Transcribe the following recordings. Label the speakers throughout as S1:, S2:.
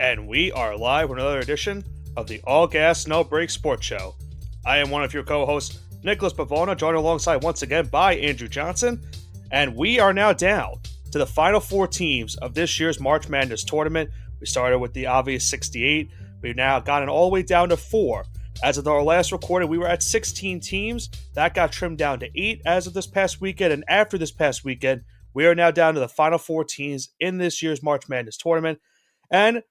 S1: And we are live with another edition of the All Gas No Break Sports Show. I am one of your co-hosts, Nicholas Pavona, joined alongside once again by Andrew Johnson, and we are now down to the final four teams of this year's March Madness tournament. We started with the obvious 68. We've now gotten all the way down to 4. As of our last recording, we were at 16 teams. That got trimmed down to 8 as of this past weekend, and after this past weekend, we are now down to the final 4 teams in this year's March Madness tournament. And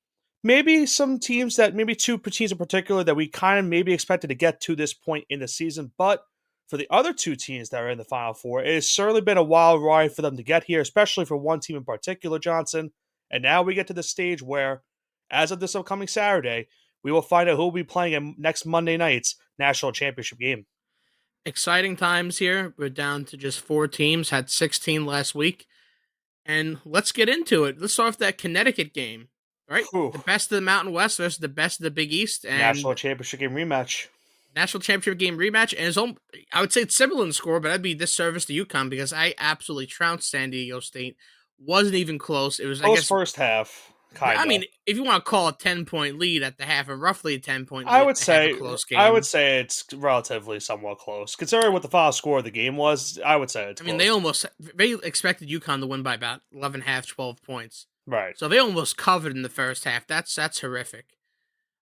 S1: maybe some teams that, maybe 2 teams in particular that we kind of maybe expected to get to this point in the season. But for the other 2 teams that are in the Final Four, it has certainly been a wild ride for them to get here, especially for one team in particular, Johnson. And now we get to the stage where, as of this upcoming Saturday, we will find out who will be playing in next Monday night's national championship game.
S2: Exciting times here. We're down to just 4 teams, had 16 last week. And let's get into it. Let's start with that Connecticut game. Right,
S1: Whew.
S2: the best of the Mountain West versus the best of the Big East, and
S1: National championship game rematch.
S2: And I would say it's similar in score, but I'd be disservice to UConn because I absolutely trounced San Diego State. Wasn't even close. It was
S1: Close first half. Kinda.
S2: I mean, if you want to call a 10-point lead at the half, or roughly a 10-point lead,
S1: I would say
S2: a close game.
S1: I would say it's relatively somewhat close, considering what the final score of the game was. I would say it's.
S2: I mean, they expected UConn to win by about 11 half, 12 points.
S1: Right.
S2: So they almost covered in the first half. That's horrific.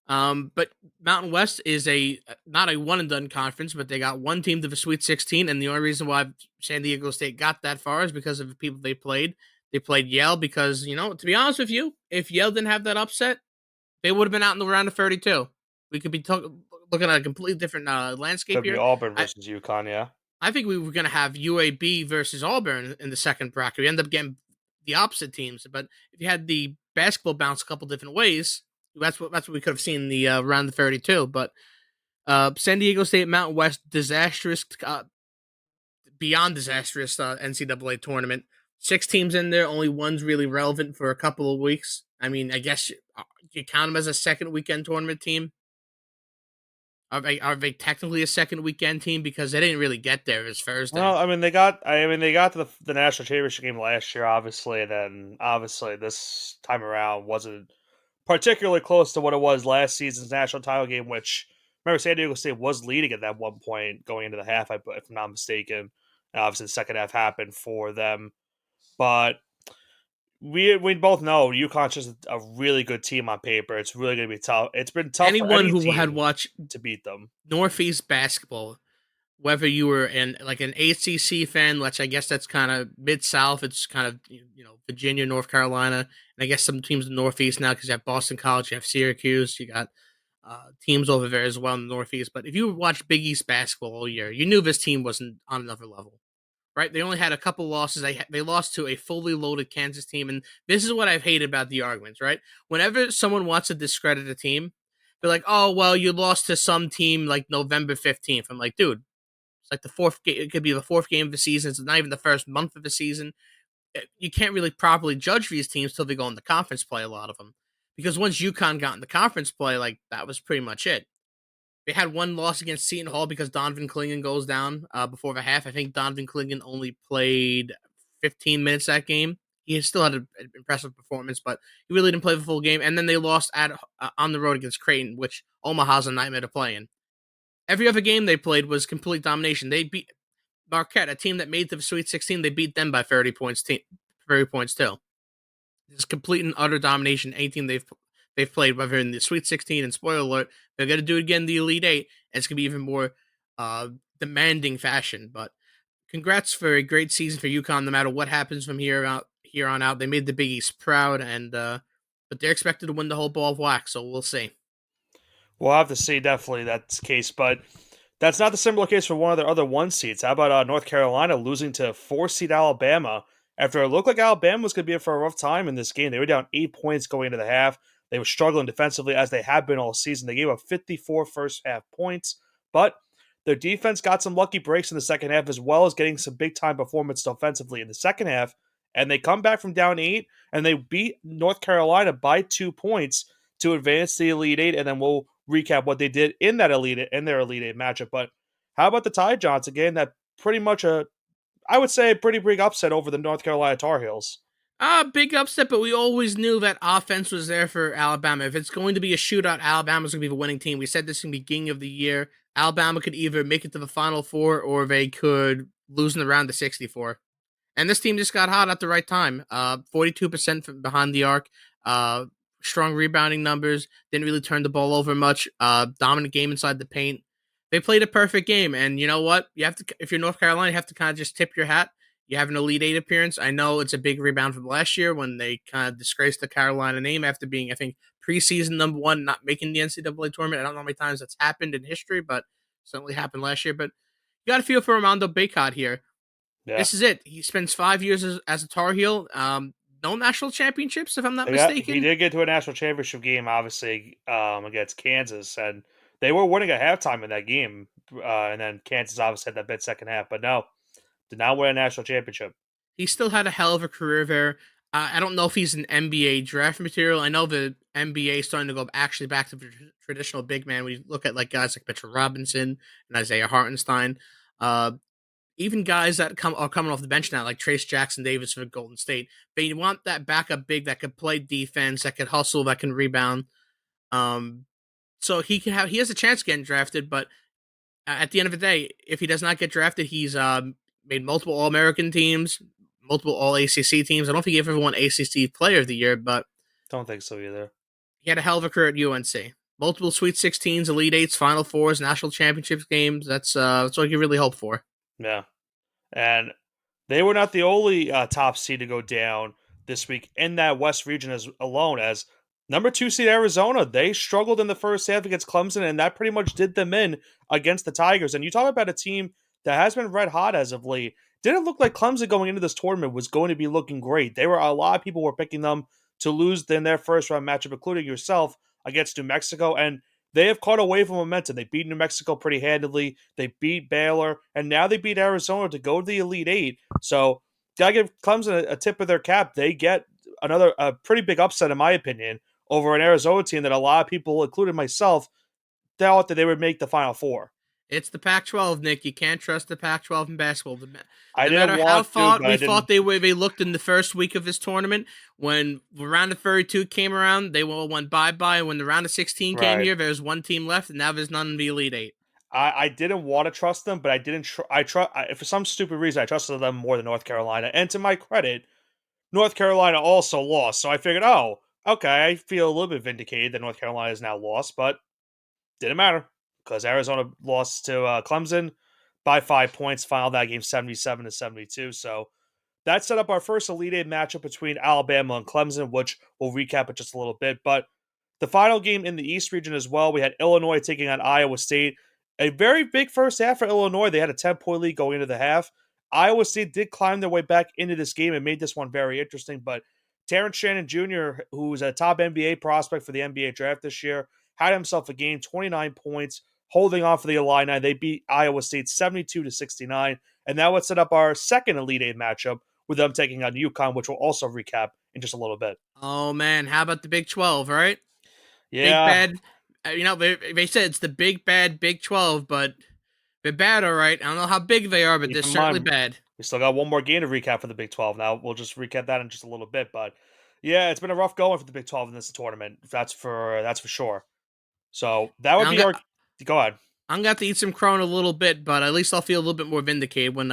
S2: But Mountain West is not a one and done conference, but they got one team to the Sweet 16, and the only reason why San Diego State got that far is because of the people they played. They played Yale because, to be honest with you, if Yale didn't have that upset, they would have been out in the round of 32. We could be looking at a completely different landscape
S1: Could
S2: here.
S1: be Auburn versus UConn, yeah.
S2: I think we were going to have UAB versus Auburn in the second bracket. We ended up getting the opposite teams, but if you had the basketball bounce a couple different ways, that's what we could have seen in the round of 32. But San Diego State, Mountain West, disastrous, beyond disastrous NCAA tournament. 6 teams in there, only one's really relevant for a couple of weeks. I mean, I guess you count them as a second weekend tournament team. Are they technically a second weekend team because they didn't really get there as Thursday?
S1: Well, I mean they got to the national championship game last year, obviously, and then obviously this time around wasn't particularly close to what it was last season's national title game, which remember San Diego State was leading at that one point going into the half, if I'm not mistaken. And obviously the second half happened for them. But we both know UConn's just a really good team on paper. It's really going to be tough. It's been tough
S2: Anyone
S1: for any
S2: who
S1: team
S2: had watched
S1: to beat them.
S2: Northeast basketball, whether you were an ACC fan, which I guess that's kind of Mid-South, it's kind of Virginia, North Carolina, and I guess some teams in the Northeast now because you have Boston College, you have Syracuse, you got teams over there as well in the Northeast. But if you watched Big East basketball all year, you knew this team wasn't on another level. Right, they only had a couple losses. They lost to a fully loaded Kansas team, and this is what I've hated about the arguments. Right, whenever someone wants to discredit a team, they're like, "Oh, well, you lost to some team like November 15th." I'm like, dude, it's like the 4th game. It could be the 4th game of the season. It's not even the first month of the season. You can't really properly judge these teams till they go into conference play. A lot of them, because once UConn got into conference play, like that was pretty much it. They had one loss against Seton Hall because Donovan Clingan goes down before the half. I think Donovan Clingan only played 15 minutes that game. He still had an impressive performance, but he really didn't play the full game. And then they lost on the road against Creighton, which Omaha's a nightmare to play in. Every other game they played was complete domination. They beat Marquette, a team that made the Sweet 16. They beat them by 30 points. 30 points too. It's complete and utter domination. Any team they've played, whether in the Sweet 16, and spoiler alert, they're going to do it again in the Elite 8, and it's going to be even more demanding fashion. But congrats for a great season for UConn, no matter what happens from here on out. They made the Big East proud, and but they're expected to win the whole ball of wax, so we'll see.
S1: We'll have to see, definitely, that's the case. But that's not the similar case for one of their other 1 seeds. How about North Carolina losing to 4-seed Alabama after it looked like Alabama was going to be in for a rough time in this game? They were down 8 points going into the half. They were struggling defensively as they have been all season. They gave up 54 first half points, but their defense got some lucky breaks in the second half, as well as getting some big time performance offensively in the second half. And they come back from down 8 and they beat North Carolina by 2 points to advance to the Elite 8. And then we'll recap what they did in their Elite 8 matchup. But how about the Tide Giants again? That pretty much I would say a pretty big upset over the North Carolina Tar Heels.
S2: Big upset, but we always knew that offense was there for Alabama. If it's going to be a shootout, Alabama's going to be the winning team. We said this in the beginning of the year. Alabama could either make it to the Final Four or they could lose in the round of 64. And this team just got hot at the right time. 42% from behind the arc. Uh, Strong rebounding numbers. Didn't really turn the ball over much. Dominant game inside the paint. They played a perfect game. And you know what? You have to, if you're North Carolina, you have to kind of just tip your hat. You have an Elite Eight appearance. I know it's a big rebound from last year when they kind of disgraced the Carolina name after being, I think, preseason number one, not making the NCAA tournament. I don't know how many times that's happened in history, but certainly happened last year. But you got to feel for Armando Bacot here.
S1: Yeah.
S2: This is it. He spends 5 years as a Tar Heel. No national championships, if I'm not
S1: He
S2: mistaken.
S1: did get to a national championship game, obviously, against Kansas, and they were winning at halftime in that game. And then Kansas obviously had that bit second half, but no, did not win a national championship.
S2: He still had a hell of a career there. I don't know if he's an NBA draft material. I know the NBA is starting to go actually back to the traditional big man. We look at like guys like Mitchell Robinson and Isaiah Hartenstein. Uh, Even guys that are coming off the bench now, like Trace Jackson Davis for Golden State. They want that backup big that could play defense, that could hustle, that can rebound. Um, so he has a chance getting drafted, but at the end of the day, if he does not get drafted, he's made multiple All American teams, multiple All ACC teams. I don't think he ever won ACC Player of the Year, but
S1: Don't think so either.
S2: he had a hell of a career at UNC. Multiple Sweet 16s, Elite Eights, Final Fours, National Championships games. That's what you really hope for.
S1: Yeah, and they were not the only top seed to go down this week in that West region alone. As number 2 seed Arizona, they struggled in the first half against Clemson, and that pretty much did them in against the Tigers. And you talk about a team that has been red hot as of late. Didn't look like Clemson going into this tournament was going to be looking great. They were a lot of people were picking them to lose in their first round matchup, including yourself against New Mexico, and they have caught away from momentum. They beat New Mexico pretty handily. They beat Baylor, and now they beat Arizona to go to the Elite Eight. So, gotta give Clemson a tip of their cap. They get a pretty big upset, in my opinion, over an Arizona team that a lot of people, including myself, thought that they would make the Final Four.
S2: It's the Pac-12, Nick. You can't trust the Pac-12 in basketball.
S1: I
S2: No
S1: didn't
S2: matter how
S1: want to,
S2: far
S1: but
S2: we thought they looked in the first week of this tournament, when the round of 32 came around, they all went bye-bye. When the round of 16 came
S1: Right.
S2: here, there's one team left, and now there's none in the Elite Eight.
S1: I didn't want to trust them, but I didn't. For some stupid reason, I trusted them more than North Carolina. And to my credit, North Carolina also lost. So I figured, oh, okay, I feel a little bit vindicated that North Carolina is now lost, but didn't matter because Arizona lost to Clemson by 5 points, final that game 77-72. So that set up our first Elite Eight matchup between Alabama and Clemson, which we'll recap in just a little bit. But the final game in the East region as well, we had Illinois taking on Iowa State. A very big first half for Illinois. They had a 10-point lead going into the half. Iowa State did climb their way back into this game and made this one very interesting. But Terrence Shannon Jr., who's a top NBA prospect for the NBA draft this year, had himself a game, 29 points, holding on for the Illini. They beat Iowa State 72-69. And that would set up our second Elite Eight matchup with them taking on UConn, which we'll also recap in just a little bit.
S2: Oh, man. How about the Big 12, right?
S1: Yeah.
S2: Big bad. They said it's the big bad Big 12, but they're bad, all right. I don't know how big they are, but they're certainly bad.
S1: We still got one more game to recap for the Big 12. Now, we'll just recap that in just a little bit. But, yeah, it's been a rough going for the Big 12 in this tournament. That's for sure. So, that would be our... Go ahead.
S2: I'm going to have to eat some crow in a little bit, but at least I'll feel a little bit more vindicated when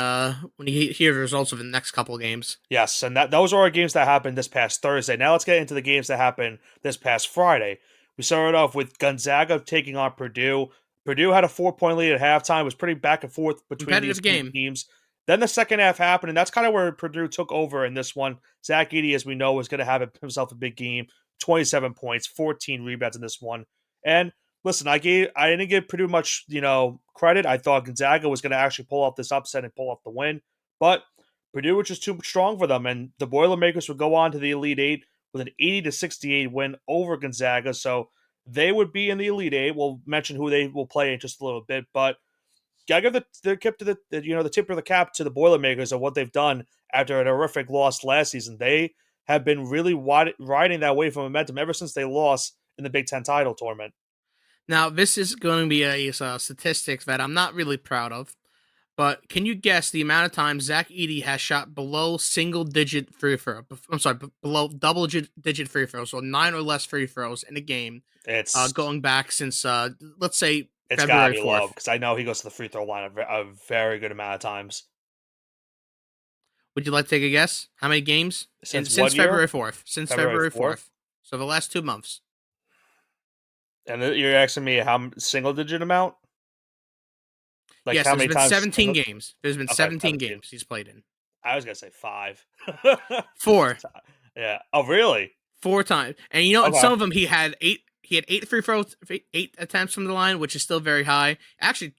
S2: you hear the results of the next couple of games.
S1: Yes, and those are our games that happened this past Thursday. Now let's get into the games that happened this past Friday. We started off with Gonzaga taking on Purdue. Purdue had a 4-point lead at halftime. It was pretty back and forth between these two teams. Then the second half happened, and that's kind of where Purdue took over in this one. Zach Edey, as we know, was going to have himself a big game. 27 points, 14 rebounds in this one. And listen, I didn't give Purdue much, credit. I thought Gonzaga was going to actually pull off this upset and pull off the win. But Purdue was just too strong for them, and the Boilermakers would go on to the Elite Eight with an 80-68 win over Gonzaga. So they would be in the Elite Eight. We'll mention who they will play in just a little bit, but gotta give the tip to the tip of the cap to the Boilermakers of what they've done after a horrific loss last season. They have been really riding that wave of momentum ever since they lost in the Big Ten title tournament.
S2: Now, this is going to be a statistics that I'm not really proud of, But can you guess the amount of times Zach Edey has shot below single-digit free throw? I'm sorry, below double-digit free throws, so 9 or less free throws in a game,
S1: It's
S2: going back since let's say
S1: it's gotta
S2: February
S1: be low
S2: 4th.
S1: because I know he goes to the free throw line a very good amount of times.
S2: Would you like to take a guess? How many games?
S1: Since what
S2: Since
S1: year?
S2: February 4th. Since
S1: February
S2: February
S1: 4th?
S2: 4th. So the last 2 months.
S1: And you're asking me how single digit amount? Like
S2: Yes,
S1: how
S2: there's
S1: many
S2: been
S1: times
S2: 17
S1: single?
S2: games. There's been
S1: Okay,
S2: 17
S1: 17.
S2: games he's played in.
S1: I was gonna say 5.
S2: 4.
S1: Yeah. Oh, really?
S2: 4 times. And you know, in
S1: Okay.
S2: some of them he had 8 free throws, 8 attempts from the line, which is still very high. Actually,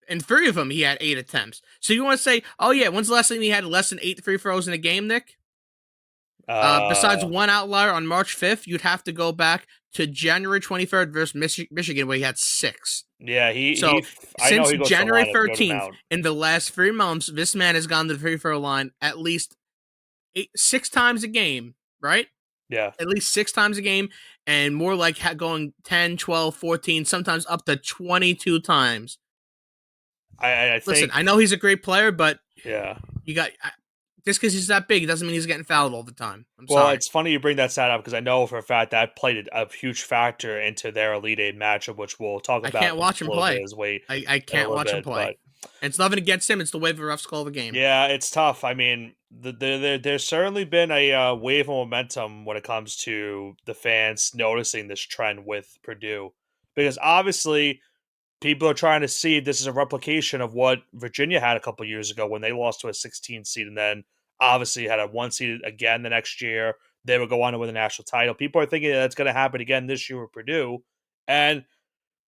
S2: in 3 of them he had 8 attempts. So you want to say, "Oh yeah, when's the last time he had less than 8 free throws in a game, Nick?" Besides
S1: Uh,
S2: one outlier on March 5th, you'd have to go back to January 23rd versus Michigan, where he had 6.
S1: yeah.
S2: So
S1: I know
S2: since
S1: he goes to the
S2: January
S1: line a good
S2: 13th,
S1: amount.
S2: in the last 3 months, this man has gone to the free throw line at least 6 times a game, right?
S1: Yeah.
S2: At least 6 times a game, and more like going 10, 12, 14, sometimes up to 22 times.
S1: I
S2: Listen,
S1: think.
S2: I know he's a great player, but
S1: Yeah.
S2: you got just because he's that big doesn't mean he's getting fouled all the time. I'm
S1: Well,
S2: sorry.
S1: it's funny you bring that stat up because I know for a fact that played a huge factor into their Elite Eight matchup, which we'll talk
S2: I
S1: about
S2: can't
S1: in
S2: watch
S1: a
S2: him
S1: little bit
S2: play.
S1: as we
S2: I
S1: in a
S2: can't
S1: little
S2: watch him
S1: bit. But
S2: play. And it's nothing against him. It's the way the refs call the game.
S1: yeah, it's tough. I mean, there's certainly been a wave of momentum when it comes to the fans noticing this trend with Purdue, because obviously people are trying to see if this is a replication of what Virginia had a couple years ago when they lost to a 16 seed and then obviously had a 1 seed again the next year. They would go on to win the national title. People are thinking that's going to happen again this year with Purdue, and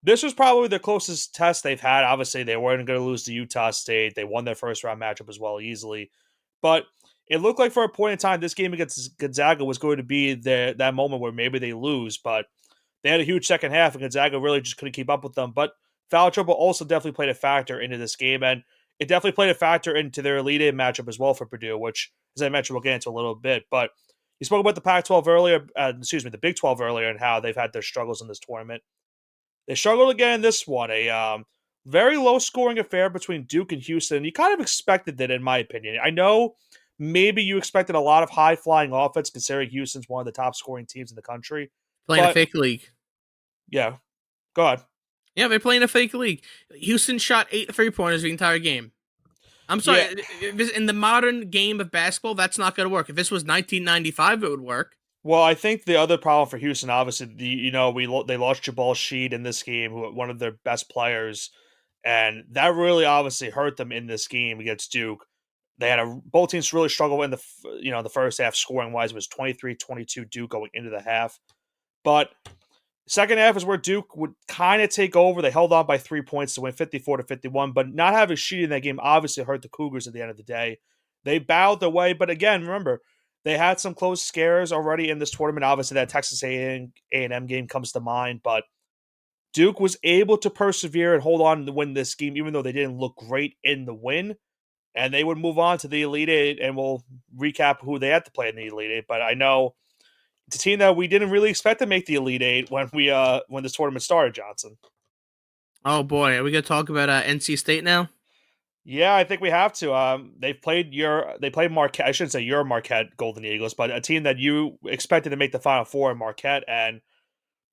S1: this was probably the closest test they've had. Obviously, they weren't going to lose to Utah State. They won their first round matchup as well easily. But it looked like for a point in time, this game against Gonzaga was going to be that moment where maybe they lose. But they had a huge second half, and Gonzaga really just couldn't keep up with them. But foul trouble also definitely played a factor into this game, and it definitely played a factor into their Elite Eight matchup as well for Purdue, which, as I mentioned, we'll get into a little bit. But you spoke about the Pac-12 earlier, the Big 12 earlier, and how they've had their struggles in this tournament. They struggled again in this one. A very low scoring affair between Duke and Houston. You kind of expected that, in my opinion. I know maybe you expected a lot of high flying offense, considering Houston's one of the top scoring teams in the country.
S2: Playing a
S1: But
S2: fake league.
S1: yeah, go ahead.
S2: Yeah, they're playing a fake league. Houston shot 8 3-pointers the entire game. I'm sorry.
S1: Yeah,
S2: In the modern game of basketball, that's not going to work. If this was 1995, it would work.
S1: well, I think the other problem for Houston, obviously, they lost Jabal Sheed in this game, who one of their best players, and that really obviously hurt them in this game against Duke. They had both teams really struggle in the first half scoring wise. It was 23-22 Duke going into the half, but second half is where Duke would kind of take over. They held on by 3 points to win 54-51, but not having Sheed in that game obviously hurt the Cougars at the end of the day. They bowed their way, but again, remember, they had some close scares already in this tournament. Obviously, that Texas A&M game comes to mind, but Duke was able to persevere and hold on to win this game, even though they didn't look great in the win. And they would move on to the Elite Eight, and we'll recap who they had to play in the Elite Eight. But I know it's a team that we didn't really expect to make the Elite Eight when this tournament started, Johnson.
S2: Oh boy, are we going to talk about NC State now?
S1: Yeah, I think we have to. They played Marquette. I shouldn't say your Marquette Golden Eagles, but a team that you expected to make the Final Four in Marquette, and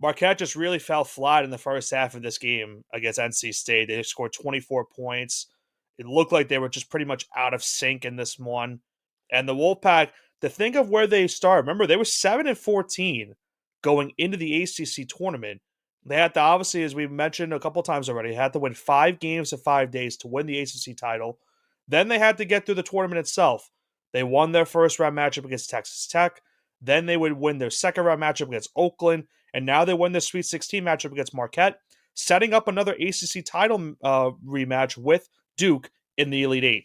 S1: Marquette just really fell flat in the first half of this game against NC State. They scored 24 points. It looked like they were just pretty much out of sync in this one. And the Wolfpack, to think of where they started, remember they were 7-14 going into the ACC tournament. They had to, obviously, as we mentioned a couple times already, had to win 5 games in 5 days to win the ACC title. Then they had to get through the tournament itself. They won their first round matchup against Texas Tech. Then they would win their second round matchup against Oakland. And now they win the Sweet 16 matchup against Marquette, setting up another ACC title rematch with Duke in the Elite Eight.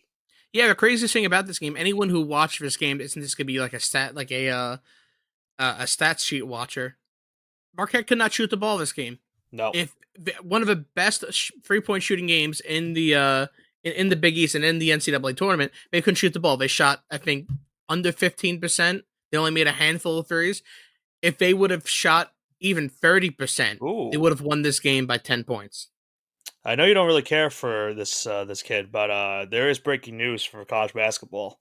S2: Yeah, the craziest thing about this game, anyone who watched this game, isn't this going to be like a stats sheet watcher? Marquette could not shoot the ball this game.
S1: No.
S2: If one of the best 3-point shooting games in the in the Big East and in the NCAA tournament, they couldn't shoot the ball. They shot, I think, under 15%. They only made a handful of threes. If they would have shot even 30%,
S1: Ooh.
S2: they would have won this game by 10 points.
S1: I know you don't really care for this kid, but there is breaking news for college basketball.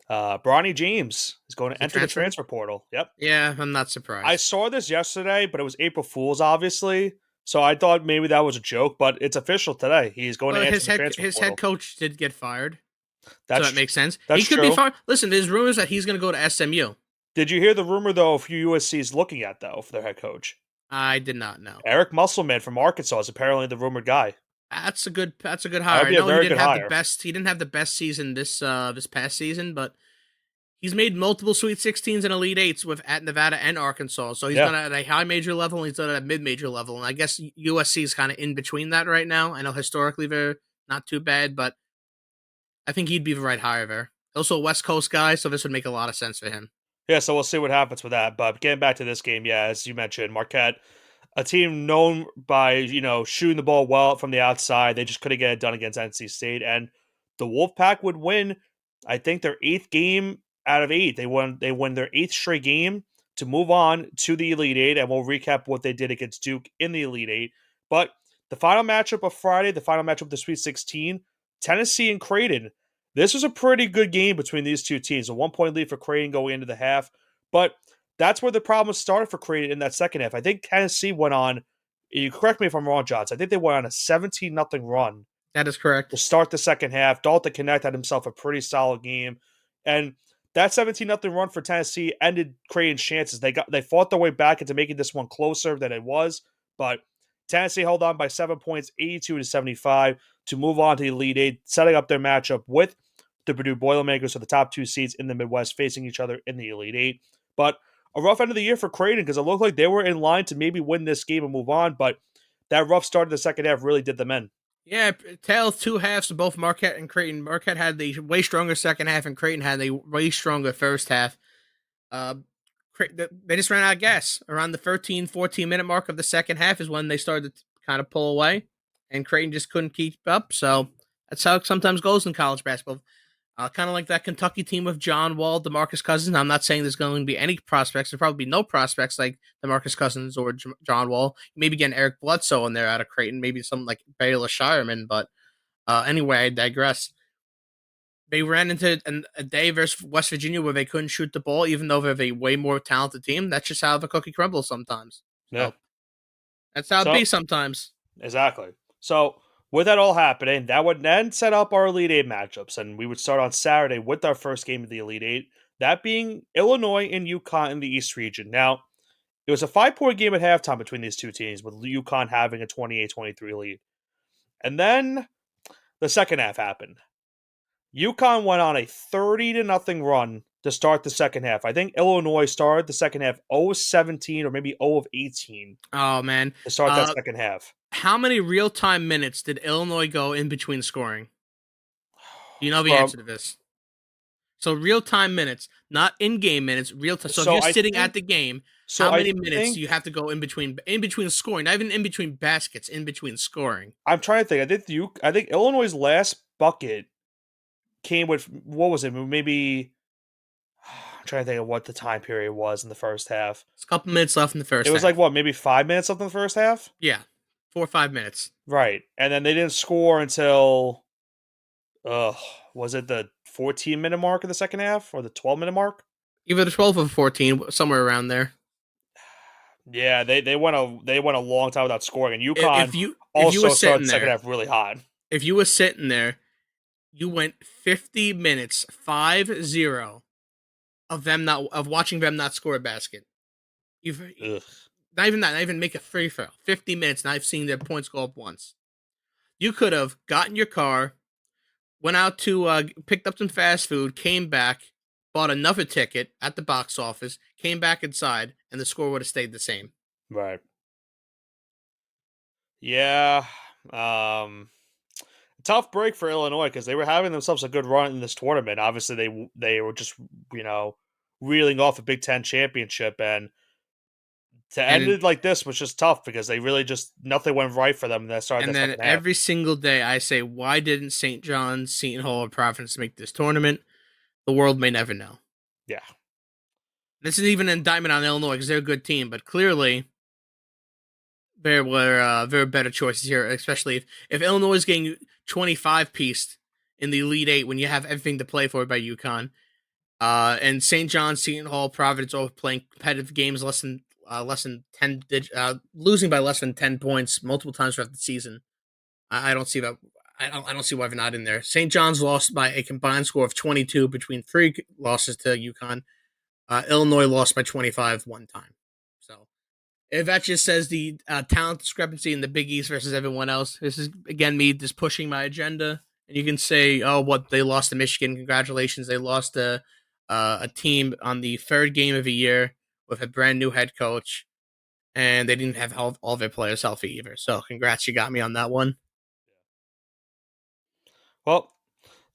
S1: Bronny James is going
S2: Is
S1: to
S2: he
S1: enter the
S2: transferred?
S1: transfer portal. Yep.
S2: Yeah, I'm not
S1: I
S2: surprised.
S1: saw this yesterday, but it was April Fool's, obviously. So I thought maybe that was a joke, but it's official today. He's going to
S2: Well,
S1: enter the transfer
S2: his head
S1: portal.
S2: coach did get fired, so
S1: That's
S2: that makes sense.
S1: that's
S2: He could be
S1: true.
S2: fired. Listen, there's rumors that he's going to go to SMU.
S1: Did you hear the rumor though? Of who USC is looking at though for their head coach?
S2: I did not know.
S1: Eric Musselman from Arkansas is apparently the rumored guy.
S2: That's a good
S1: That
S2: hire.
S1: would
S2: I
S1: be a
S2: know he
S1: very
S2: didn't
S1: good
S2: have the
S1: hire.
S2: best he didn't have the best season this past season, but he's made multiple Sweet 16s and Elite Eights with at Nevada and Arkansas. So he's
S1: Yeah.
S2: done it at a high major level and he's done it at mid major level. And I guess USC is kind of in between that right now. I know historically they're not too bad, but I think he'd be the right hire there. Also a West Coast guy, so this would make a lot of sense for him.
S1: Yeah, so we'll see what happens with that. But getting back to this game, yeah, as you mentioned, Marquette, a team known by, shooting the ball well from the outside. They just couldn't get it done against NC State. And the Wolfpack would win, I think, their eighth game out of eight. They won their eighth straight game to move on to the Elite Eight, and we'll recap what they did against Duke in the Elite Eight. But the final matchup of Friday, the final matchup of the Sweet 16, Tennessee and Creighton. This was a pretty good game between these two teams. A 1 point lead for Creighton going into the half. But that's where the problem started for Creighton in that second half. I think Tennessee went on, you correct me if I'm wrong, Johnson, I think they went on a 17-0 run
S2: That is
S1: to
S2: correct.
S1: start the second half. Dalton Connect had himself a pretty solid game. And that 17-0 run for Tennessee ended Creighton's chances. They fought their way back into making this one closer than it was. But Tennessee held on by 7 points, 82-75, to move on to the Elite Eight, setting up their matchup with the Purdue Boilermakers for the top two seeds in the Midwest, facing each other in the Elite Eight. But a rough end of the year for Creighton because it looked like they were in line to maybe win this game and move on, but that rough start of the second half really did them in.
S2: Yeah, tale of two halves of both Marquette and Creighton. Marquette had the way stronger second half, and Creighton had the way stronger first half. Uh, they just ran out of gas. Around the 13, 14-minute mark of the second half is when they started to kind of pull away, and Creighton just couldn't keep up. So that's how it sometimes goes in college basketball. Kind of like that Kentucky team with John Wall, DeMarcus Cousins. I'm not saying there's going to be any prospects. There'll probably be no prospects like DeMarcus Cousins or John Wall. Maybe getting Eric Bledsoe in there out of Creighton. Maybe something like Baylor Shireman. But anyway, I digress. They ran into a day versus West Virginia where they couldn't shoot the ball, even though they're a way more talented team. That's just how the cookie crumbles sometimes.
S1: Yeah.
S2: So that's how it
S1: So,
S2: be sometimes.
S1: exactly. So, with that all happening, that would then set up our Elite Eight matchups, and we would start on Saturday with our first game of the Elite Eight, that being Illinois and UConn in the East region. Now, it was a 5 point game at halftime between these two teams, with UConn having a 28-23 lead. And then the second half happened. UConn went on a 30-0 run to start the second half. I think Illinois started the second half 0-17 or maybe 0-18
S2: Oh man,
S1: to start that second half.
S2: how many real time minutes did Illinois go in between scoring? Do you know the answer to this? So real time minutes, not in game minutes, real time. So if you're sitting at the game, how many minutes do you have to go in between scoring? Not even in between baskets, in between scoring.
S1: I'm trying to think. I think Illinois' last bucket came with, what was it? Maybe I'm trying to think of what the time period was in the first half.
S2: It's a couple minutes left in the first.
S1: It was
S2: half.
S1: like what, maybe 5 minutes left in the first half?
S2: Yeah, 4 or 5 minutes.
S1: Right, and then they didn't score until, was it the 14-minute mark of the second half or the 12-minute mark?
S2: Either the 12 or 14, somewhere around there.
S1: Yeah, they went a long time without scoring, and UConn
S2: If you
S1: also
S2: were
S1: started
S2: sitting
S1: the second
S2: there,
S1: half really hot.
S2: if you were sitting there, you went 50 minutes, 5-0 of watching them not score a basket.
S1: Ugh.
S2: Not even that, not even make a free throw. 50 minutes, and I've seen their points go up once. You could have gotten your car, went out to picked up some fast food, came back, bought another ticket at the box office, came back inside, and the score would have stayed the same.
S1: Right. Yeah. Tough break for Illinois because they were having themselves a good run in this tournament. Obviously, they were just reeling off a Big Ten championship, and to end it like this was just tough because they really just nothing went right for them in that start.
S2: And then every single day I say, why didn't St. John's, Seton Hall, or Providence make this tournament? The world may never know.
S1: Yeah.
S2: This isn't even an indictment on Illinois because they're a good team, but clearly There were very better choices here, especially if Illinois is getting 25 pieced in the Elite Eight when you have everything to play for by UConn. And St. John's, Seton Hall, Providence all playing competitive games less than 10, losing by less than 10 points multiple times throughout the season. I don't see that. I don't see why they're not in there. St. John's lost by a combined score of 22 between three losses to UConn. Illinois lost by 25 one time. So if that just says the talent discrepancy in the Big East versus everyone else, this is again me just pushing my agenda. And you can say, "Oh, what they lost to Michigan? Congratulations, they lost to a team on the third game of the year with a brand new head coach, and they didn't have all their players healthy either. So, congrats, you got me on that one."
S1: Well,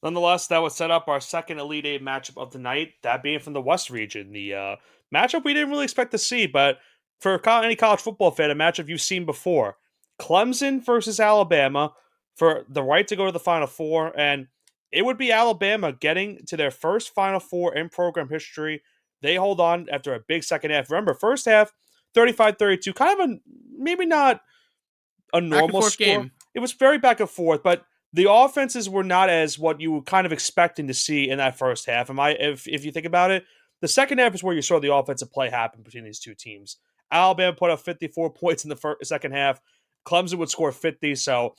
S1: nonetheless, that would set up our second Elite Eight matchup of the night, that being from the West region. The matchup we didn't really expect to see, but for any college football fan, a matchup you've seen before. Clemson versus Alabama for the right to go to the Final Four, and it would be Alabama getting to their first Final Four in program history. They hold on after a big second half. Remember, first half, 35-32, kind of a maybe not a
S2: Back and
S1: normal
S2: forth
S1: score.
S2: game.
S1: It was very back and forth, but the offenses were not as what you were kind of expecting to see in that first half. If you think about it, the second half is where you saw the offensive play happen between these two teams. Alabama put up 54 points in the second half. Clemson would score 50. So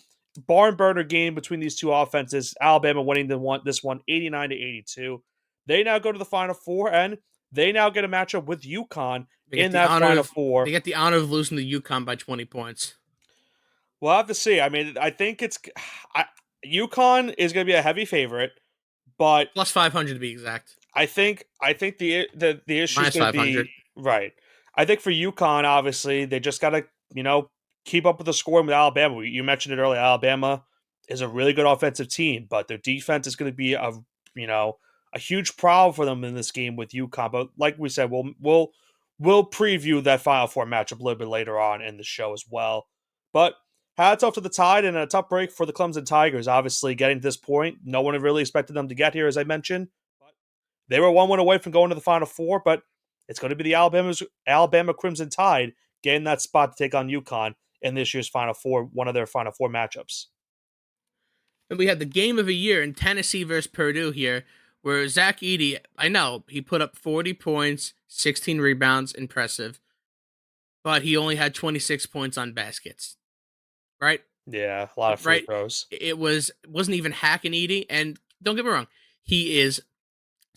S1: barn burner game between these two offenses. Alabama winning this one 89-82. They now go to the Final Four, and they now get a matchup with UConn in that Final Four.
S2: They get the honor of losing to UConn by 20 points.
S1: We'll have to see. I mean, I think UConn is going to be a heavy favorite, but
S2: Plus 500 to be exact.
S1: I think the issue is going to be right. I think for UConn, obviously, they just got to keep up with the scoring with Alabama. You mentioned it earlier. Alabama is a really good offensive team, but their defense is going to be a huge problem for them in this game with UConn. But like we said, we'll preview that Final Four matchup a little bit later on in the show as well. But hats off to the Tide and a tough break for the Clemson Tigers. Obviously, getting to this point, no one had really expected them to get here, as I mentioned. But they were one win away from going to the Final Four, but it's going to be the Alabama Crimson Tide getting that spot to take on UConn in this year's Final Four, one of their Final Four matchups.
S2: And we had the game of the year in Tennessee versus Purdue here, where Zach Edey, I know, he put up 40 points, 16 rebounds, impressive, but he only had 26 points on baskets. Right?
S1: Yeah, a lot of free throws.
S2: It wasn't even hacking Edey, and don't get me wrong, he is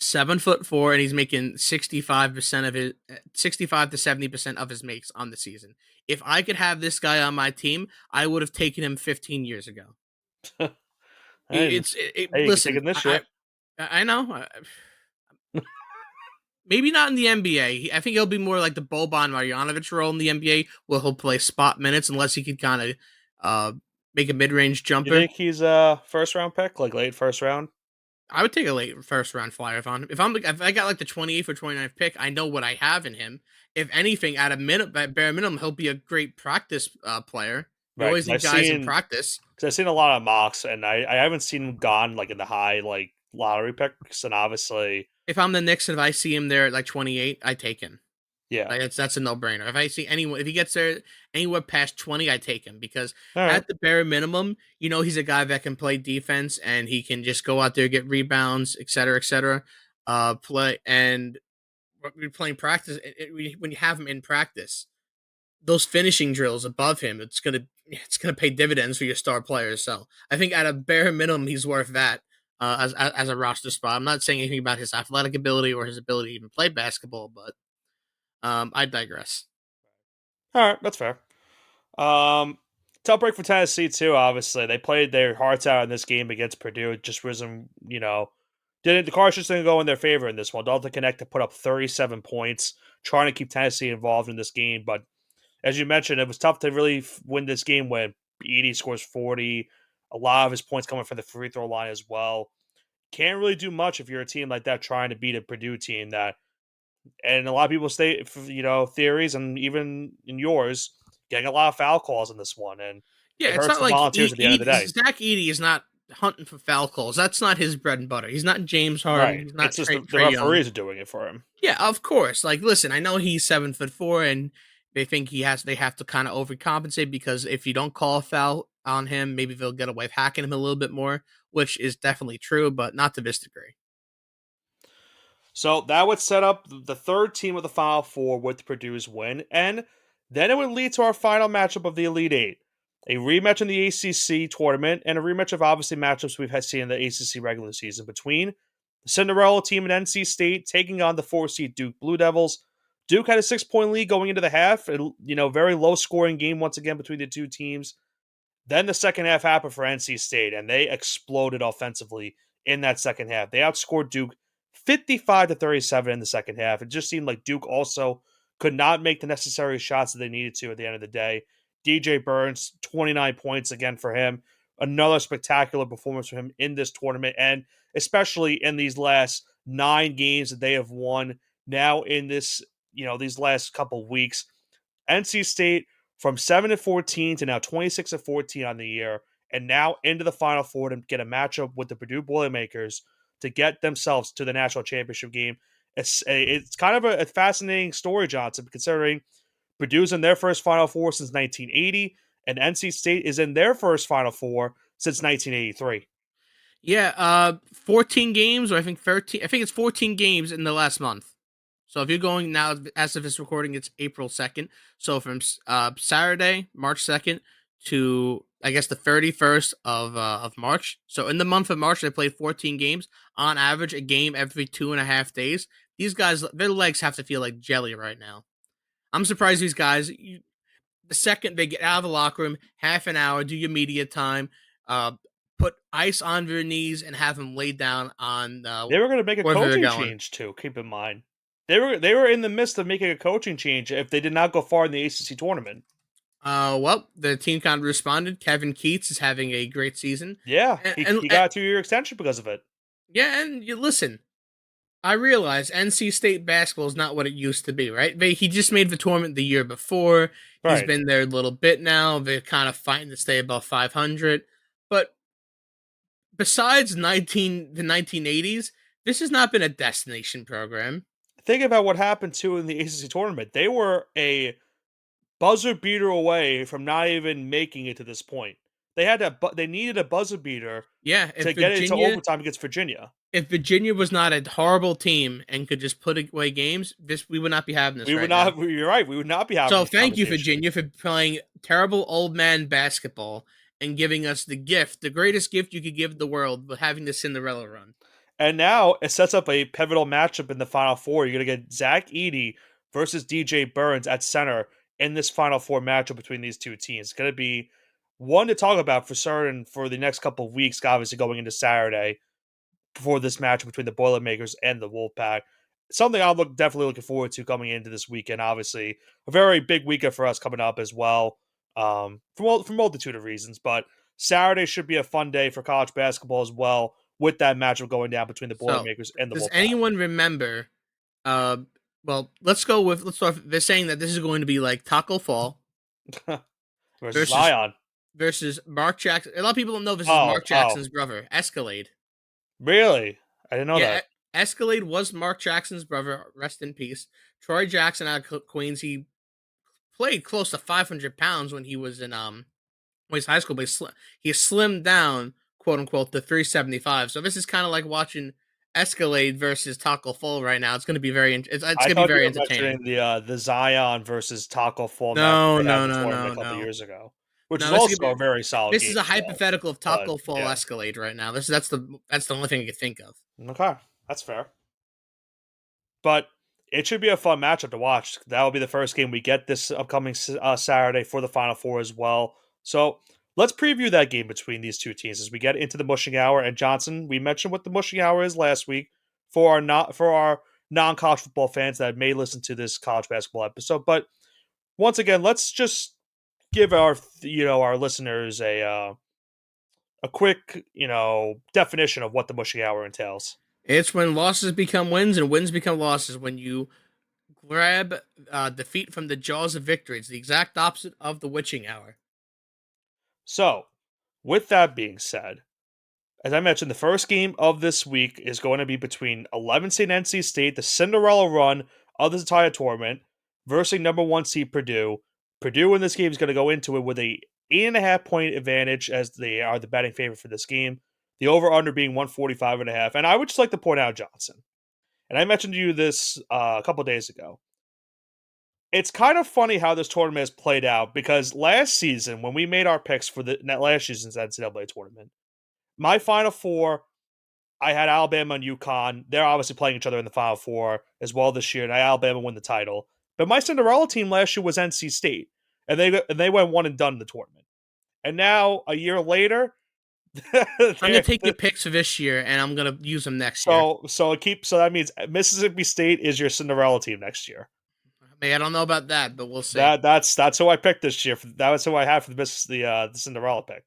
S2: 7'4" and he's making 65% of his 65 to 70% of his makes on the season. If I could have this guy on my team, I would have taken him 15 years ago. Listen,
S1: this year.
S2: I know. Maybe not in the NBA. I think he'll be more like the Boban Marjanovic role in the NBA, where he'll play spot minutes unless he could kind of make a mid-range jumper.
S1: You think he's a first-round pick, like late first round?
S2: I would take a late first-round flyer if I got like the 28th or 29th pick. I know what I have in him. If anything, at bare minimum, he'll be a great practice player. You always need guys in practice.
S1: Because I've seen a lot of mocks, and I haven't seen him gone like in the high lottery picks, and obviously,
S2: if I'm the Knicks and if I see him there at like 28, I take him.
S1: Yeah,
S2: that's a no-brainer. If I see anyone, if he gets there anywhere past 20, I take him because at the bare minimum, he's a guy that can play defense and he can just go out there, get rebounds, et cetera, play. And we're playing practice. When you have him in practice, those finishing drills above him, it's gonna pay dividends for your star players. So I think at a bare minimum, he's worth that as a roster spot. I'm not saying anything about his athletic ability or his ability to even play basketball, but I digress.
S1: All right, that's fair. Tough break for Tennessee too. Obviously, they played their hearts out in this game against Purdue. It just wasn't, the cards just didn't go in their favor in this one. Dalton Connect to put up 37 points, trying to keep Tennessee involved in this game. But as you mentioned, it was tough to really win this game when Edey scores 40. A lot of his points coming from the free throw line as well. Can't really do much if you're a team like that trying to beat a Purdue team that. And a lot of people state, theories, and even in yours, getting a lot of foul calls in this one. And
S2: it hurts the volunteers at the end of the day. Zach Edey is not hunting for foul calls. That's not his bread and butter. He's not James Harden.
S1: Right.
S2: He's not
S1: it's just the referees are doing it for him.
S2: Yeah, of course. Listen, I know he's 7'4", and they think they have to kind of overcompensate because if you don't call a foul on him, maybe they'll get away with hacking him a little bit more, which is definitely true, but not to this degree.
S1: So that would set up the third team of the Final Four with Purdue's win, and then it would lead to our final matchup of the Elite Eight. A rematch in the ACC tournament, and a rematch of obviously matchups we've had seen in the ACC regular season between the Cinderella team at NC State taking on the 4 seed Duke Blue Devils. Duke had a 6 point lead going into the half, and very low scoring game once again between the two teams. Then the second half happened for NC State, and they exploded offensively in that second half. They outscored Duke 55-37 in the second half. It just seemed like Duke also could not make the necessary shots that they needed to at the end of the day. DJ Burns, 29 points again for him. Another spectacular performance for him in this tournament, and especially in these last 9 games that they have won now in these last couple weeks. NC State from 7-14 to now 26-14 on the year, and now into the Final Four to get a matchup with the Purdue Boilermakers to get themselves to the national championship game. It's kind of a fascinating story, Johnson, considering Purdue's in their first Final Four since 1980, and NC State is in their first Final Four since 1983.
S2: Yeah, 14 games, or I think 13. I think it's 14 games in the last month. So if you're going now, as of this recording, it's April 2nd. So from Saturday, March 2nd, to I guess the 31st of March. So in the month of March, they played 14 games on average, a game every 2.5 days. These guys, their legs have to feel like jelly right now. I'm surprised these guys. The second they get out of the locker room, half an hour, do your media time, put ice on their knees, and have them laid down on.
S1: They were going to make a coaching change too. Keep in mind, they were in the midst of making a coaching change if they did not go far in the ACC tournament.
S2: Well, the team kind of responded. Kevin Keats is having a great season.
S1: Yeah, he got a 2-year extension because of it.
S2: Yeah, and you listen. I realize NC State basketball is not what it used to be, right? He just made the tournament the year before. He's been there a little bit now. They're kind of fighting to stay above 500. But besides the 1980s, this has not been a destination program.
S1: Think about what happened too in the ACC tournament. They were a buzzer beater away from not even making it to this point. They needed a buzzer beater to get into overtime against Virginia.
S2: If Virginia was not a horrible team and could just put away games, we would not be having this.
S1: You're right. We would not be having.
S2: So thank you, Virginia, for playing terrible old man basketball and giving us the greatest gift you could give the world, but having the Cinderella run.
S1: And now it sets up a pivotal matchup in the Final Four. You're going to get Zach Edey versus DJ Burns at center in this Final Four matchup between these two teams. It's going to be one to talk about for certain for the next couple of weeks, obviously going into Saturday for this match between the Boilermakers and the Wolfpack. Something I'm definitely looking forward to coming into this weekend. Obviously, a very big weekend for us coming up as well, for multitude of reasons. But Saturday should be a fun day for college basketball as well, with that matchup going down between the Boilermakers and the Wolfpack.
S2: Does anyone remember? Well, let's start with. They're saying that this is going to be like Taco Fall
S1: versus Zion
S2: versus Mark Jackson. A lot of people don't know this is Mark Jackson's brother, Escalade.
S1: Really? I didn't know that.
S2: Escalade was Mark Jackson's brother. Rest in peace. Troy Jackson out of Queens. He played close to 500 pounds when he was in high school, but he slimmed down, quote unquote, to 375. So this is kind of like watching Escalade versus Taco Fall right now. It's going to be very. It's going to be very entertaining.
S1: The Zion versus Taco Fall.
S2: No.
S1: A couple years ago. Which is also a very solid game.
S2: This is a hypothetical of Taco Fall Escalade right now. That's the only thing I can think of.
S1: Okay, that's fair. But it should be a fun matchup to watch. That will be the first game we get this upcoming Saturday for the Final Four as well. So let's preview that game between these two teams as we get into the mushing hour. And Johnson, we mentioned what the mushing hour is last week for our non-college football fans that may listen to this college basketball episode. But once again, let's just give our listeners a quick definition of what the mushing hour entails.
S2: It's when losses become wins and wins become losses. When you grab defeat from the jaws of victory. It's the exact opposite of the witching hour.
S1: So, with that being said, as I mentioned, the first game of this week is going to be between 11 seed NC State, the Cinderella run of this entire tournament, versus number 1 seed Purdue. Purdue in this game is going to go into it with a 8.5-point advantage as they are the betting favorite for this game. The over-under being 145.5. And I would just like to point out, Johnson, and I mentioned to you this a couple days ago. It's kind of funny how this tournament has played out because last season, when we made our picks for the last season's NCAA tournament, my Final Four, I had Alabama and UConn. They're obviously playing each other in the Final Four as well this year, and I had Alabama win the title. But my Cinderella team last year was NC State, and they went one and done in the tournament. And now, a year later,
S2: I'm gonna take your picks for this year, and I'm gonna use them next year.
S1: So that means Mississippi State is your Cinderella team next year.
S2: I don't know about that, but we'll see.
S1: That's who I picked this year. That was who I had for the Cinderella pick.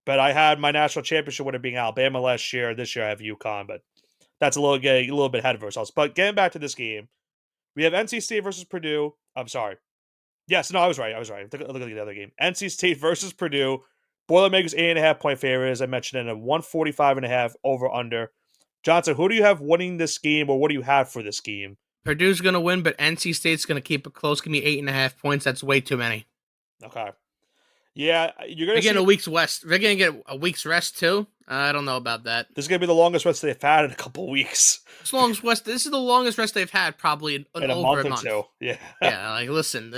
S1: But I had my national championship winner being Alabama last year. This year I have UConn, but that's a little bit ahead of ourselves. But getting back to this game, we have NC State versus Purdue. I'm sorry. Yes, no, I was right. Look at the other game. NC State versus Purdue. Boilermakers 8.5-point favorite, as I mentioned, in a 145.5 over under. Johnson, who do you have winning this game, or what do you have for this game?
S2: Purdue's going to win, but NC State's going to keep it close. Give me 8.5 points. That's way too many.
S1: Okay. Yeah, you're going to
S2: get a week's rest. They're going to get a week's rest, too? I don't know about that.
S1: This is going to be the longest rest they've had in a couple of weeks.
S2: This is the longest rest they've had probably in over a month.
S1: Or two. Yeah.
S2: Yeah, like, listen,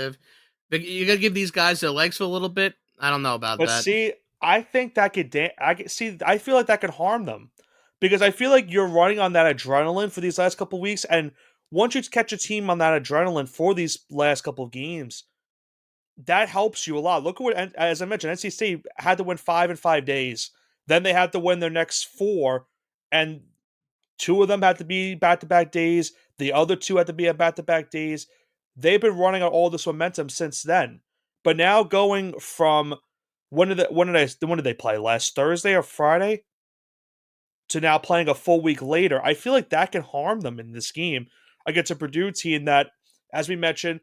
S2: you got to give these guys their legs for a little bit. I don't know about that.
S1: But see, I think that I feel like that could harm them. Because I feel like you're running on that adrenaline for these last couple of weeks, and once you catch a team on that adrenaline for these last couple of games, that helps you a lot. Look at what, as I mentioned, NC State had to win 5 in 5 days. Then they had to win their next 4, and 2 of them had to be back-to-back days. The other 2 had to be at back-to-back days. They've been running on all this momentum since then. But now going from when did they play? Last Thursday or Friday? To now playing a full week later, I feel like that can harm them in this game against a Purdue team that, as we mentioned,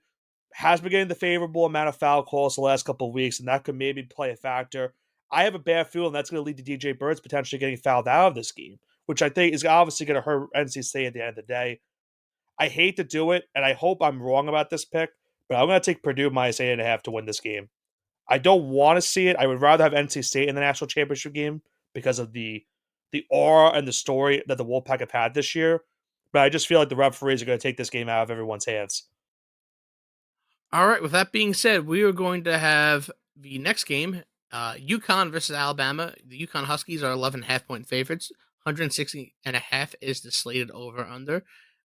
S1: has been getting the favorable amount of foul calls the last couple of weeks, and that could maybe play a factor. I have a bad feeling that's going to lead to DJ Birds potentially getting fouled out of this game, which I think is obviously going to hurt NC State at the end of the day. I hate to do it, and I hope I'm wrong about this pick, but I'm going to take Purdue minus 8.5 to win this game. I don't want to see it. I would rather have NC State in the national championship game because of the aura and the story that the Wolfpack have had this year. But I just feel like the referees are going to take this game out of everyone's hands.
S2: All right. With that being said, we are going to have the next game, UConn versus Alabama. The UConn Huskies are 11.5-point favorites. 160.5 is the slated over-under.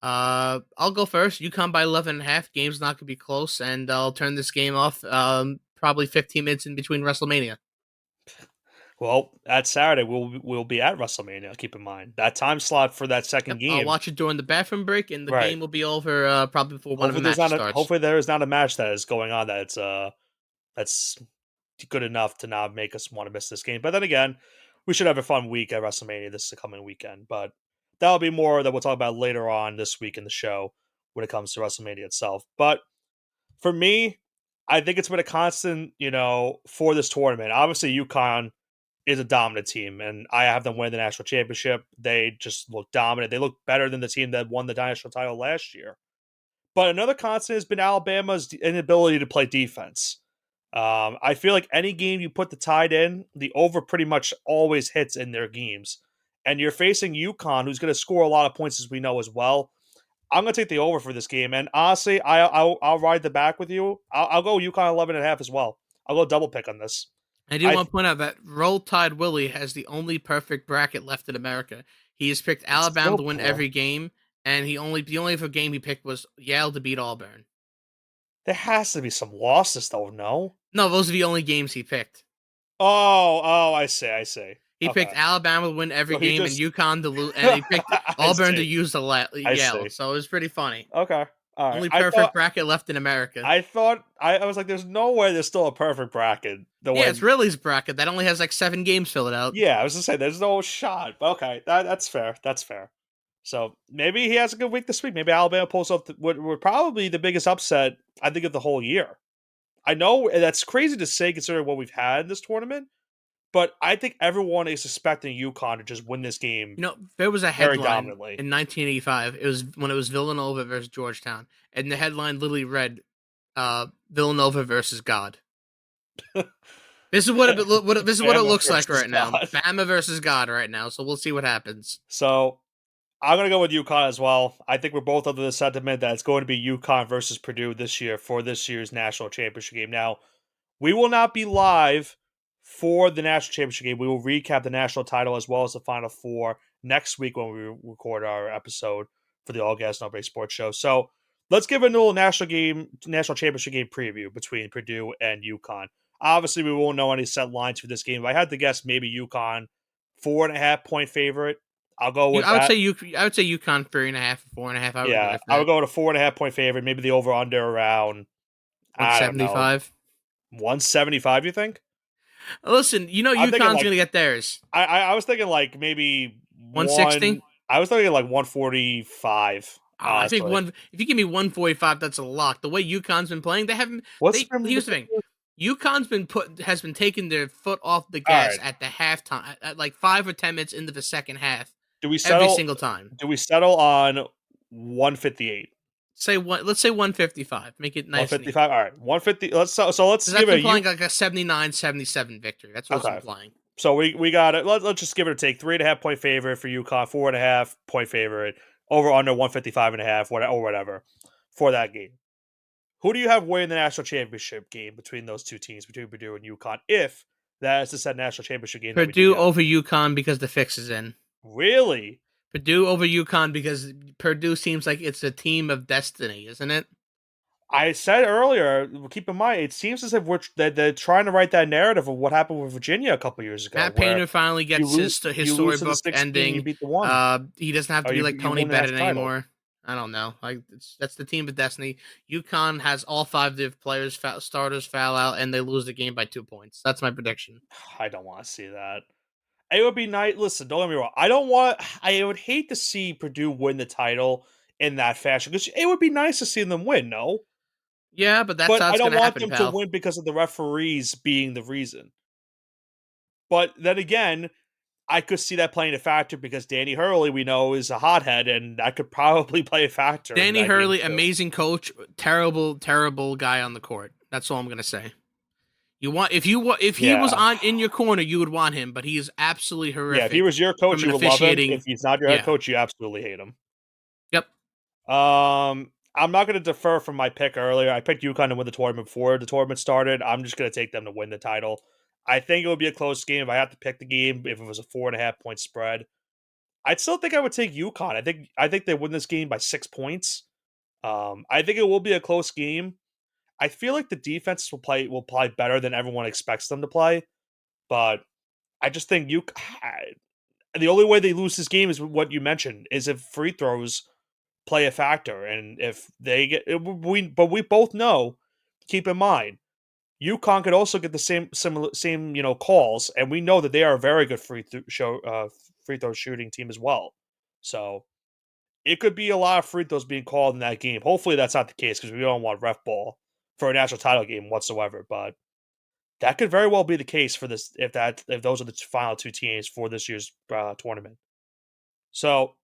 S2: I'll go first. UConn by 11.5. Game's not going to be close, and I'll turn this game off probably 15 minutes in between WrestleMania.
S1: Well, that Saturday we'll be at WrestleMania. Keep in mind that time slot for that second game.
S2: I'll watch it during the bathroom break, and the game will be over probably before one of the matches starts.
S1: Hopefully, there is not a match that is going on that's good enough to not make us want to miss this game. But then again, we should have a fun week at WrestleMania this coming weekend. But that'll be more that we'll talk about later on this week in the show when it comes to WrestleMania itself. But for me, I think it's been a constant, for this tournament. Obviously, UConn is a dominant team, and I have them win the national championship. They just look dominant. They look better than the team that won the national title last year. But another constant has been Alabama's inability to play defense. I feel like any game you put the Tide in, the over pretty much always hits in their games. And you're facing UConn, who's going to score a lot of points, as we know as well. I'm going to take the over for this game. And honestly, I'll ride the back with you. I'll go UConn 11.5 as well. I'll go double pick on this.
S2: I do want to point out that Roll Tide Willie has the only perfect bracket left in America. He has picked Alabama to win every game, and the only other game he picked was Yale to beat Auburn.
S1: There has to be some losses, though, no?
S2: No, those are the only games he picked.
S1: Oh, I see.
S2: He picked Alabama to win every game and UConn to lose, and he picked Auburn to use the Yale. So it was pretty funny.
S1: Okay. All right.
S2: Only perfect bracket left in America.
S1: I was like, there's no way there's still a perfect bracket.
S2: It's Ridley's bracket. That only has like 7 games filled out.
S1: Yeah, I was going to say, there's no shot. But okay, that's fair. That's fair. So maybe he has a good week this week. Maybe Alabama pulls off what would probably the biggest upset, I think, of the whole year. I know that's crazy to say considering what we've had in this tournament, But I think everyone is expecting UConn to just win this game
S2: There was a
S1: very
S2: headline
S1: dominantly.
S2: in 1985. It was when it was Villanova versus Georgetown, and the headline literally read, "Villanova versus God." This is what it
S1: Bama
S2: looks like
S1: versus
S2: right now.
S1: God.
S2: Bama versus God right now. So we'll see what happens.
S1: So I'm going to go with UConn as well. I think we're both under the sentiment that it's going to be UConn versus Purdue this year for this year's national championship game. Now, we will not be live for the national championship game. We will recap the national title as well as the Final Four next week when we record our episode for the All Gas No Break Sports Show. So let's give a little national championship game preview between Purdue and UConn. Obviously, we won't know any set lines for this game. If I had to guess, maybe UConn 4.5-point favorite. I'll go with that.
S2: I would say UConn 3.5, 4.5. I would agree with that.
S1: I would go with a 4.5-point favorite. Maybe the over under around
S2: 175.
S1: 175. You think?
S2: Listen, UConn's going to get theirs.
S1: I was thinking like maybe
S2: 160.
S1: I was thinking like 145.
S2: I think if you give me 145, that's a lock. The way UConn's been playing, they haven't. Here's the thing: UConn's has been taking their foot off the gas at the halftime, at like 5 or 10 minutes into the second half. Every single time?
S1: Do we settle on 158?
S2: Let's say 155. Make it nice.
S1: 155. All right, 150. Let's give it
S2: implying like a 79-77 victory. That's what it's implying.
S1: So we got it. Let's just give it a take. 3.5-point favorite for UConn. 4.5-point favorite over under 155.5 or whatever for that game. Who do you have winning the national championship game between those two teams, between Purdue and UConn? If that is the said national championship game,
S2: Purdue over UConn because the fix is in.
S1: Really?
S2: Purdue over UConn because Purdue seems like it's a team of destiny, isn't it?
S1: I said earlier, keep in mind, it seems as if they're trying to write that narrative of what happened with Virginia a couple years ago.
S2: Matt Painter finally gets his storybook ending. He doesn't have to be like Tony Bennett anymore. I don't know. That's the team of destiny. UConn has all 5 of their players, starters foul out, and they lose the game by 2 points. That's my prediction.
S1: I don't want to see that. It would be nice. Listen, don't get me wrong. I would hate to see Purdue win the title in that fashion because it would be nice to see them win. No.
S2: Yeah, but that's how it's going to happen,
S1: I don't want them to win because of the referees being the reason. But then again, I could see that playing a factor because Danny Hurley, we know, is a hothead, and that could probably play a factor.
S2: Danny Hurley, amazing coach, terrible guy on the court. That's all I'm going to say. If he was in your corner, you would want him, but he is absolutely horrific.
S1: Yeah, if he was your coach, you would love him. If he's not your head coach, you absolutely hate him.
S2: Yep.
S1: I'm not going to defer from my pick earlier. I picked UConn to win the tournament before the tournament started. I'm just going to take them to win the title. I think it would be a close game if I have to pick the game. If it was a 4.5-point spread, I'd still think I would take UConn. I think they win this game by 6 points. I think it will be a close game. I feel like the defense will play better than everyone expects them to play, but I just think the only way they lose this game is what you mentioned, is if free throws play a factor, and if they get but we both know, keep in mind, UConn could also get the same calls, and we know that they are a very good free throw shooting team as well. So it could be a lot of free throws being called in that game. Hopefully that's not the case because we don't want ref ball for a national title game whatsoever, but that could very well be the case for this if those are the final 2 teams for this year's tournament. So,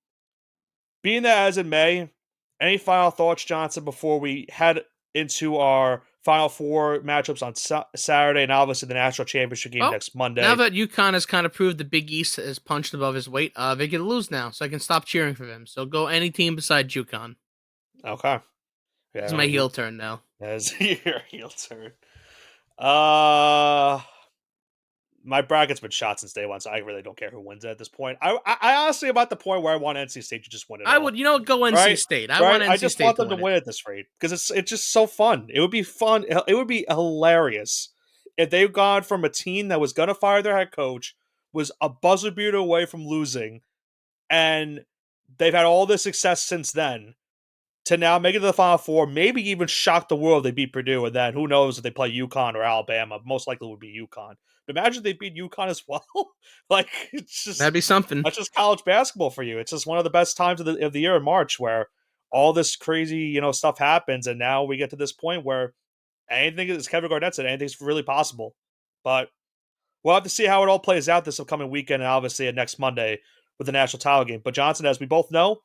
S1: being that as it may, any final thoughts, Johnson, before we head into our Final Four matchups on Saturday and obviously the national championship game next Monday?
S2: Now that UConn has kind of proved the Big East is punched above his weight, they get to lose now, so I can stop cheering for them. So go any team besides UConn.
S1: Okay.
S2: Yeah, it's my heel turn now.
S1: That's your heel turn. My bracket's been shot since day one, so I really don't care who wins it at this point. I honestly am at the point where I want NC State to just win it.
S2: I would, go NC State. I
S1: just want them to win at this rate because it's just so fun. It would be fun. It would be hilarious if they've gone from a team that was gonna fire their head coach, was a buzzer beater away from losing, and they've had all this success since then, to now make it to the Final Four, maybe even shock the world they beat Purdue, and then who knows if they play UConn or Alabama. Most likely it would be UConn. But imagine they beat UConn as well. It's just
S2: that'd be something.
S1: That's just college basketball for you. It's just one of the best times of the year in March, where all this crazy stuff happens, and now we get to this point where anything, as Kevin Garnett said, anything's really possible. But we'll have to see how it all plays out this upcoming weekend and obviously next Monday with the national title game. But Johnson, as we both know,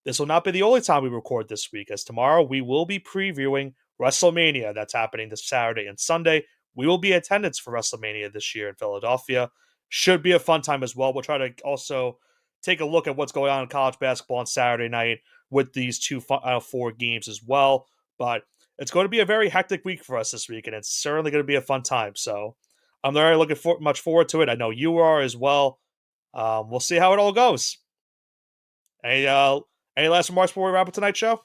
S1: this will not be the only time we record this week, as tomorrow we will be previewing WrestleMania that's happening this Saturday and Sunday. We will be in attendance for WrestleMania this year in Philadelphia. Should be a fun time as well. We'll try to also take a look at what's going on in college basketball on Saturday night with these two Final Four games as well. But it's going to be a very hectic week for us this week, and it's certainly going to be a fun time. So I'm very looking much forward to it. I know you are as well. We'll see how it all goes. Any last remarks before we wrap up tonight's show?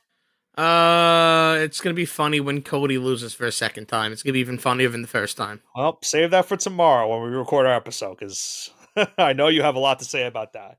S2: It's gonna be funny when Cody loses for a second time. It's gonna be even funnier than the first time.
S1: Well, save that for tomorrow when we record our episode, because I know you have a lot to say about that.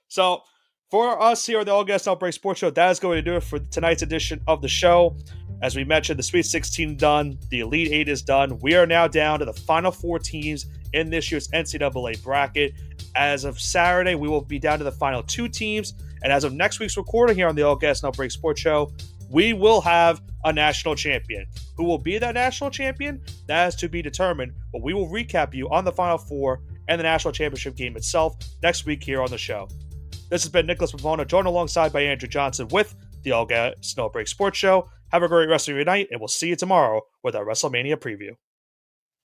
S1: So, for us here at the All Gas Outbreak Sports Show, that is going to do it for tonight's edition of the show. As we mentioned, the Sweet 16 done, the Elite 8 is done. We are now down to the final 4 teams in this year's NCAA bracket. As of Saturday, we will be down to the final 2 teams. And as of next week's recording here on the All Gas Outbreak Sports Show, we will have a national champion. Who will be that national champion? That is to be determined, but we will recap you on the Final 4 and the national championship game itself next week here on the show. This has been Nicholas Pavona, joined alongside by Andrew Johnson with the All Gas Outbreak Sports Show. Have a great rest of your night, and we'll see you tomorrow with our WrestleMania preview.